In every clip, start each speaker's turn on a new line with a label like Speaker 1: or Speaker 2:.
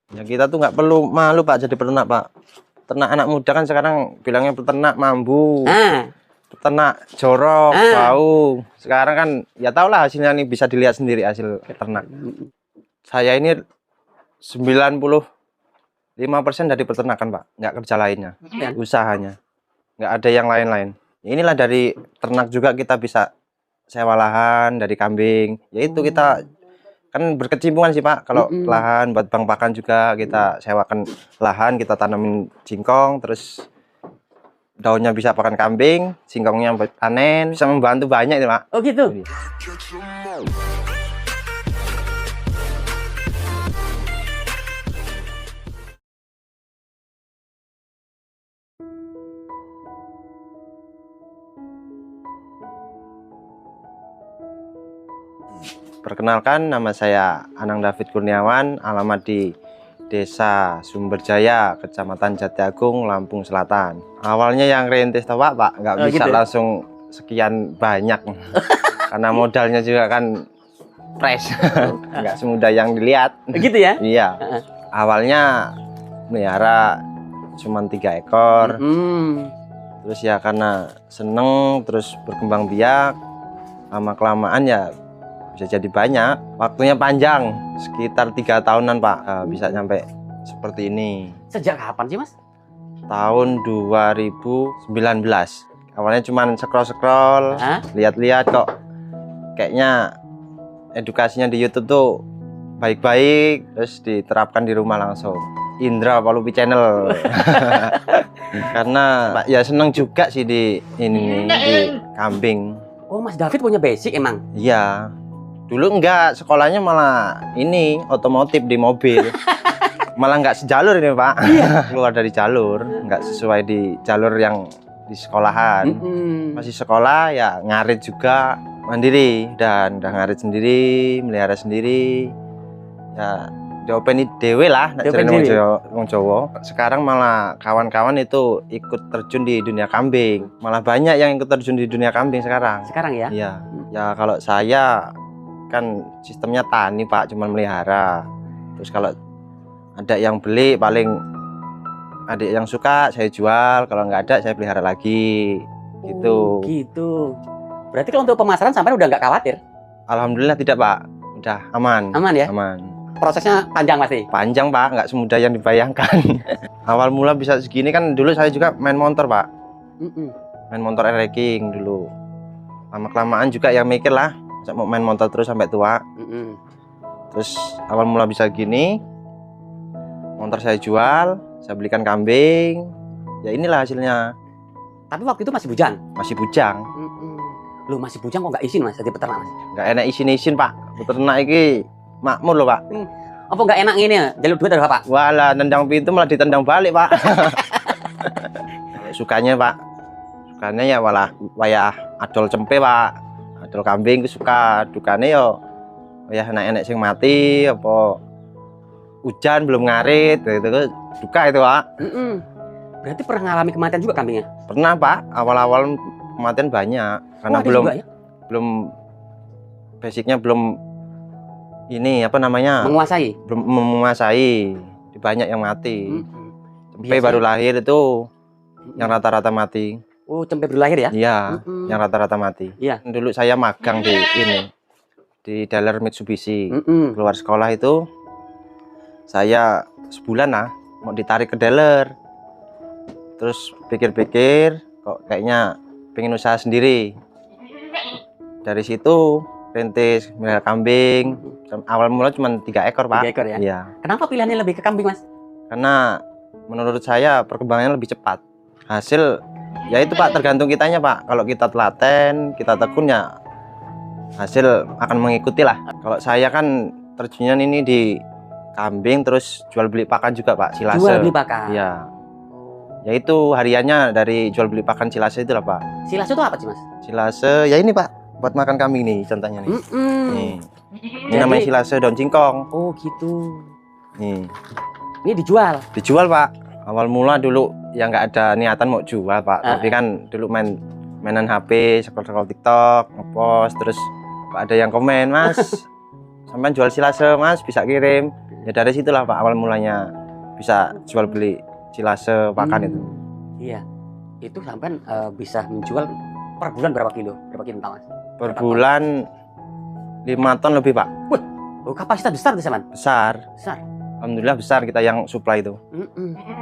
Speaker 1: Ya kita tuh nggak perlu malu Pak jadi peternak Pak. Ternak anak muda kan sekarang bilangnya peternak mambu, peternak jorok, bau. Sekarang kan ya tau lah hasilnya nih, bisa dilihat sendiri hasil peternak. Saya ini 95% dari peternakan Pak, nggak kerja lainnya, usahanya. Nggak ada yang lain-lain. Inilah dari ternak juga kita bisa sewa lahan dari kambing. Yaitu kita kan berkecimpungan sih Pak. Kalau lahan buat bang pakan juga kita sewakan lahan, kita tanamin singkong, terus daunnya bisa pakan kambing, singkongnya buat panen, bisa membantu banyak nih Pak.
Speaker 2: Oh gitu.
Speaker 1: Perkenalkan, nama saya Anang David Kurniawan, alamat di Desa Sumberjaya, Kecamatan Jatiagung, Lampung Selatan. Awalnya yang rintis tuh Pak, nggak bisa
Speaker 2: gitu.
Speaker 1: langsung sekian banyak. Karena modalnya juga kan fresh, nggak semudah yang dilihat.
Speaker 2: Gitu ya?
Speaker 1: Iya. Awalnya melihara cuma 3 ekor. Terus ya karena seneng, terus berkembang biak, lama-kelamaan ya bisa jadi banyak. Waktunya panjang, sekitar 3 tahunan Pak, bisa sampai seperti ini.
Speaker 2: Sejak kapan sih Mas?
Speaker 1: Tahun 2019. Awalnya cuman scroll-scroll, lihat-lihat kok kayaknya edukasinya di YouTube tuh baik-baik, terus diterapkan di rumah langsung. Indra Palupi Channel. Karena Pak ya seneng juga sih di ini di kambing.
Speaker 2: Oh Mas David punya basic emang?
Speaker 1: Iya. Dulu enggak, sekolahnya malah ini otomotif di mobil. Malah nggak sejalur ini Pak. Keluar dari jalur, nggak sesuai di jalur yang di sekolahan. Masih sekolah ya ngarit juga mandiri, dan udah ngarit sendiri, melihara sendiri. Ya diopeni dewe lah, wong Jawa. Sekarang malah kawan-kawan itu ikut terjun di dunia kambing. Malah banyak yang ikut terjun di dunia kambing sekarang.
Speaker 2: Sekarang ya?
Speaker 1: Iya. Ya kalau saya kan sistemnya tani Pak, cuman melihara. Terus kalau ada yang beli, paling ada yang suka saya jual, kalau nggak ada saya pelihara lagi. Gitu.
Speaker 2: Oh, gitu. Berarti kalau untuk pemasaran sampai udah nggak khawatir?
Speaker 1: Alhamdulillah tidak Pak, udah aman.
Speaker 2: Aman ya?
Speaker 1: Aman.
Speaker 2: Prosesnya panjang masih?
Speaker 1: Panjang Pak, nggak semudah yang dibayangkan. Awal mula bisa segini kan dulu saya juga main motor Pak. Main motor racing dulu. Lama-kelamaan juga yang mikir lah, saya mau main motor terus sampai tua. Terus awal mula bisa gini, motor saya jual, saya belikan kambing. Ya inilah hasilnya.
Speaker 2: Tapi waktu itu masih bujang?
Speaker 1: Masih bujang.
Speaker 2: Lu masih bujang kok nggak izin Mas jadi peternak Mas?
Speaker 1: Nggak enak izin-izin Pak. Peternak ini makmur loh Pak.
Speaker 2: Apa nggak enak ini ya? Jalur duit dari Bapak?
Speaker 1: Walah, nendang pintu malah ditendang balik Pak. Sukanya Pak, sukanya ya malah wayah adol cempe Pak, adol kambing itu suka. Dukanya yo wayah enak-enak sing mati, apa hujan belum ngarit gitu, duka itu Pak.
Speaker 2: Berarti pernah ngalami kematian juga kambingnya?
Speaker 1: Pernah Pak, awal-awal kematian banyak karena belum basicnya belum ini apa namanya, belum menguasai, banyak yang mati. Cempe baru lahir itu yang rata-rata mati.
Speaker 2: Oh, cempe baru lahir ya?
Speaker 1: Iya, yang rata-rata mati.
Speaker 2: Iya.
Speaker 1: Dulu saya magang di ini, di dealer Mitsubishi. Keluar sekolah itu saya sebulan lah mau ditarik ke dealer. Terus pikir-pikir kok kayaknya pengen usaha sendiri. Dari situ rintis melihara kambing. Awal mula cuma 3 ekor Pak.
Speaker 2: 3 ekor ya?
Speaker 1: Iya.
Speaker 2: Kenapa pilihannya lebih ke kambing Mas?
Speaker 1: Karena menurut saya perkembangannya lebih cepat. Hasil ya itu Pak, tergantung kitanya Pak. Kalau kita telaten, kita tekun ya hasil akan mengikuti lah. Kalau saya kan terjunnya ini di kambing, terus jual beli pakan juga Pak, silase.
Speaker 2: Jual beli pakan?
Speaker 1: Iya. Ya itu hariannya dari jual beli pakan silase itu lah Pak.
Speaker 2: Silase itu apa sih Mas?
Speaker 1: Silase ya ini Pak, buat makan kambing nih contohnya nih. Nih. Ini namanya silase daun singkong.
Speaker 2: Oh gitu.
Speaker 1: Nih.
Speaker 2: Ini dijual?
Speaker 1: Dijual Pak. Awal mula dulu ya nggak ada niatan mau jual Pak. Tapi kan dulu mainan HP, scroll TikTok, ngepost, terus ada yang komen, Mas, sampai jual silase Mas, bisa kirim. Ya dari situlah Pak awal mulanya bisa jual beli silase pakan itu.
Speaker 2: Iya. Itu sampai bisa menjual per bulan berapa kilo? Berapa kintal, Mas?
Speaker 1: Per
Speaker 2: Berapa
Speaker 1: bulan 5 ton lebih Pak.
Speaker 2: Oh, kapasitas besar tuh, Mas.
Speaker 1: Besar.
Speaker 2: Besar.
Speaker 1: Alhamdulillah besar kita yang supply itu.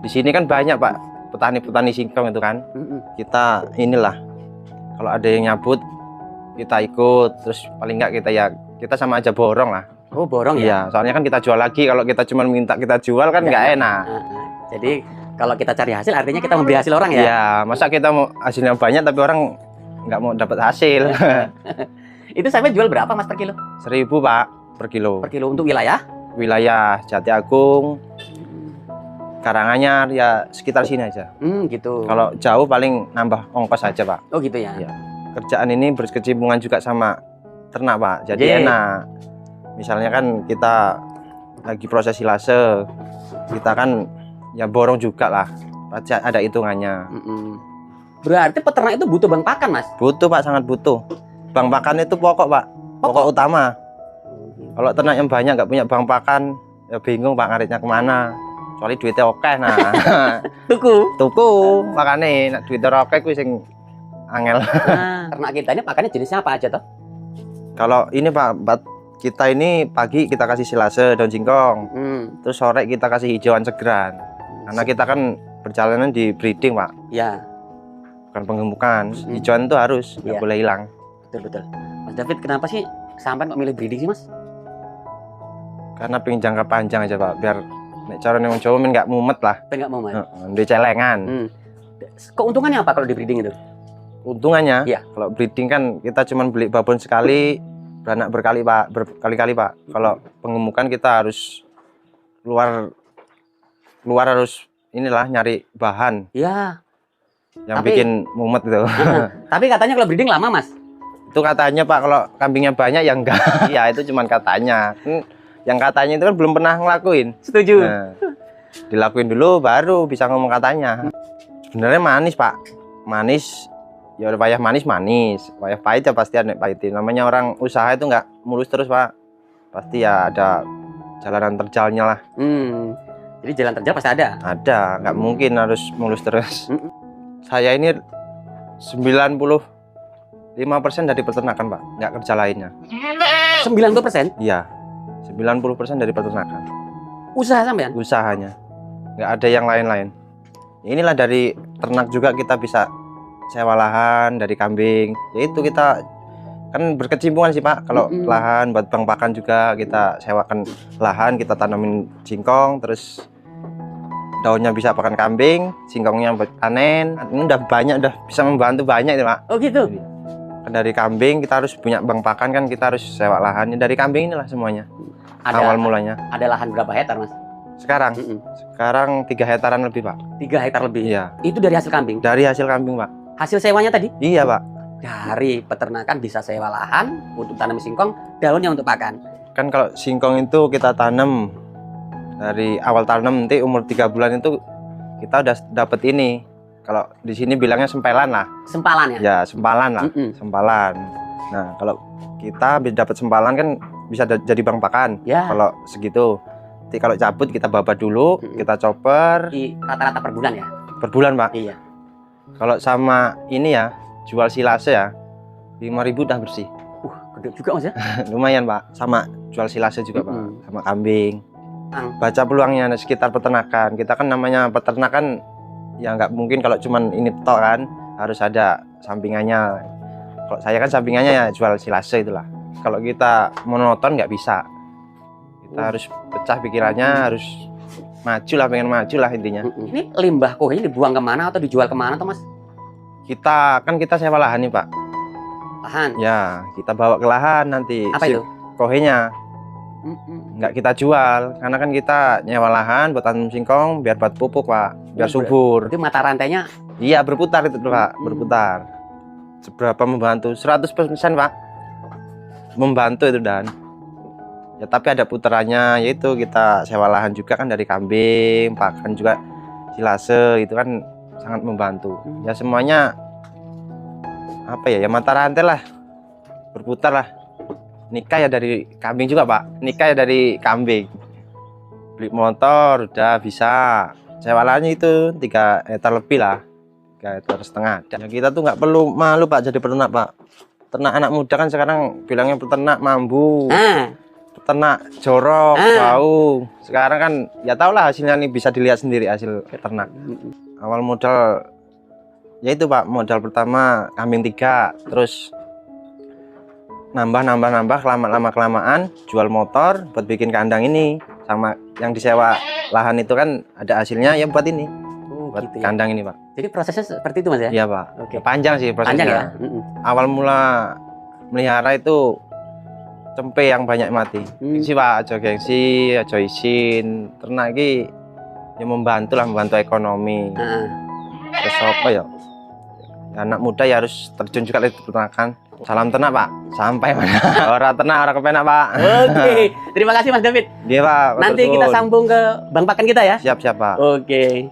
Speaker 1: Di sini kan banyak Pak petani-petani singkong itu kan. Kita inilah kalau ada yang nyabut kita ikut, terus paling nggak kita sama aja borong lah.
Speaker 2: Oh, borong ya?
Speaker 1: Iya, soalnya kan kita jual lagi, kalau kita cuma minta kita jual kan nggak enak.
Speaker 2: Jadi kalau kita cari hasil artinya kita membeli hasil orang ya?
Speaker 1: Iya, masa kita mau hasilnya banyak tapi orang nggak mau dapat hasil.
Speaker 2: Itu sampai jual berapa Mas per kilo?
Speaker 1: 1.000 Pak per kilo.
Speaker 2: Per kilo untuk wilayah?
Speaker 1: Wilayah Jati Agung, Karanganyar ya sekitar sini aja.
Speaker 2: Gitu.
Speaker 1: Kalau jauh paling nambah ongkos aja Pak.
Speaker 2: Oh gitu ya?
Speaker 1: Iya. Kerjaan ini berkecimpungan juga sama ternak Pak, jadi enak. Misalnya kan kita lagi proses silase, kita kan ya borong juga lah, pasti ada hitungannya.
Speaker 2: Berarti peternak itu butuh bang pakan Mas?
Speaker 1: Butuh Pak, sangat butuh. Bang pakan itu pokok Pak, pokok utama. Kalau ternak yang banyak nggak punya bang pakan, ya bingung Pak ngaritnya kemana. Soalnya duitnya oke, nah tuku makanya nak duitnya oke kuwi sing angel.
Speaker 2: Ternak kita ini pakannya jenisnya apa aja toh?
Speaker 1: Kalau ini Pak, kita ini pagi kita kasih silase daun singkong, terus sore kita kasih hijauan segeran. Karena kita kan perjalanan di breeding Pak,
Speaker 2: ya,
Speaker 1: bukan penggemukan. Hijauan itu harus, nggak boleh hilang.
Speaker 2: Betul. Mas David, kenapa sih sampai kok milih breeding sih Mas?
Speaker 1: Karena pengen jangka panjang aja Pak, biar nek cara yang Jawa men nggak mumet lah.
Speaker 2: Nggak mumet.
Speaker 1: Di celengan.
Speaker 2: Keuntungannya apa kalau di breeding itu?
Speaker 1: Untungannya,
Speaker 2: ya,
Speaker 1: kalau breeding kan kita cuma beli babon sekali, beranak berkali-kali Pak. Kalau pengemukan kita harus luar harus inilah nyari bahan.
Speaker 2: Ya.
Speaker 1: Yang bikin mumet gitu.
Speaker 2: Tapi katanya kalau breeding lama Mas?
Speaker 1: Itu katanya Pak, kalau kambingnya banyak ya enggak. Iya itu cuma katanya. Yang katanya itu kan belum pernah ngelakuin.
Speaker 2: Setuju.
Speaker 1: Nah, dilakuin dulu baru bisa ngomong katanya. Sebenarnya manis Pak, manis. Ya udah payah manis, payah pahit ya pasti ada pahitin. Namanya orang usaha itu nggak mulus terus Pak, pasti ya ada jalanan terjalnya lah.
Speaker 2: Jadi jalan terjal pasti ada?
Speaker 1: Ada, nggak mungkin harus mulus terus. Saya ini 95% dari peternakan Pak, nggak kerja lainnya.
Speaker 2: 90%?
Speaker 1: Iya, 90% dari peternakan.
Speaker 2: Usaha sampean?
Speaker 1: Usahanya, nggak ada yang lain-lain. Inilah dari ternak juga kita bisa sewa lahan dari kambing, yaitu kita kan berkecimpungan sih Pak. Kalau lahan buat bang pakan juga kita sewakan lahan, kita tanamin singkong, terus daunnya bisa pakan kambing, singkongnya buat panen. Ini udah banyak, udah bisa membantu banyak itu Pak.
Speaker 2: Oh gitu?
Speaker 1: Kan dari kambing kita harus punya bang pakan, kan kita harus sewa lahan. Dari kambing inilah semuanya. Awal mulanya.
Speaker 2: Ada lahan berapa hektar Mas?
Speaker 1: Sekarang 3 hektaran lebih Pak.
Speaker 2: 3 hektar lebih?
Speaker 1: Iya.
Speaker 2: Itu dari hasil kambing?
Speaker 1: Dari hasil kambing Pak.
Speaker 2: Hasil sewanya tadi?
Speaker 1: Iya Pak.
Speaker 2: Dari peternakan bisa sewa lahan untuk tanam singkong, daunnya untuk pakan.
Speaker 1: Kan kalau singkong itu kita tanam dari awal tanam, nanti umur 3 bulan itu kita udah dapat ini. Kalau di sini bilangnya sempelan lah.
Speaker 2: Sempalan ya?
Speaker 1: Ya sempalan lah, sempalan. Nah kalau kita dapat sempalan kan bisa jadi bang pakan.
Speaker 2: Ya.
Speaker 1: Kalau segitu. Nanti kalau cabut kita babat dulu, kita chopper.
Speaker 2: Rata-rata per bulan ya?
Speaker 1: Per bulan Pak.
Speaker 2: Iya.
Speaker 1: Kalau sama ini ya, jual silase ya, 5.000 udah bersih.
Speaker 2: Gede juga Mas ya?
Speaker 1: Lumayan Pak, sama jual silase juga Pak, sama kambing. Baca peluangnya sekitar peternakan. Kita kan namanya peternakan, ya nggak mungkin kalau cuman ini tok kan, harus ada sampingannya. Kalau saya kan sampingannya ya jual silase itulah. Kalau kita monoton nggak bisa. Kita harus pecah pikirannya, harus maju lah, pengen maju lah intinya.
Speaker 2: Ini limbah kohenya dibuang kemana atau dijual kemana tuh Mas?
Speaker 1: Kita sewa lahan nih Pak.
Speaker 2: Lahan?
Speaker 1: Ya, kita bawa ke lahan nanti.
Speaker 2: Apa itu?
Speaker 1: Kohenya. Nggak kita jual, karena kan kita nyewa lahan buat tanam singkong, biar buat pupuk Pak, biar subur.
Speaker 2: Itu mata rantainya?
Speaker 1: Iya, berputar itu Pak, berputar. Seberapa membantu? 100% Pak. Membantu itu Dan. Ya tapi ada putarannya, yaitu kita sewa lahan juga kan dari kambing, pakan juga silase, itu kan sangat membantu. Ya semuanya apa ya, ya mata rantai lah, berputar lah. Nikah ya dari kambing juga Pak, nikah ya dari kambing. beli motor udah bisa. Sewa lahannya itu 3 hektar lebih lah, 3,5 hektar. Ya, kita tuh nggak perlu malu Pak jadi peternak Pak. Ternak anak muda kan sekarang bilangnya peternak mambu, peternak jorok, bau. Sekarang kan ya tau lah hasilnya nih, bisa dilihat sendiri hasil peternak. Awal modal ya itu Pak, modal pertama kambing 3, terus nambah kelamaan jual motor buat bikin kandang ini, sama yang disewa lahan itu kan ada hasilnya ya buat ini, buat
Speaker 2: gitu ya.
Speaker 1: kandang ini Pak.
Speaker 2: Jadi prosesnya seperti itu Mas ya?
Speaker 1: Iya Pak.
Speaker 2: Oke.
Speaker 1: Panjang sih prosesnya.
Speaker 2: Panjang ya?
Speaker 1: Awal mula melihara itu cempe yang banyak mati. Si Pak, aja gengsi, aja izin. Ternak iki ya membantu ekonomi. Terus apa ya? Anak muda ya harus terjun juga di peternakan. Salam ternak Pak, sampai mana? Orang ternak, orang kepenak Pak.
Speaker 2: Oke, terima kasih Mas David.
Speaker 1: Iya Pak.
Speaker 2: Nanti kita sambung ke Bang Pakan kita ya.
Speaker 1: Siap Pak.
Speaker 2: Oke.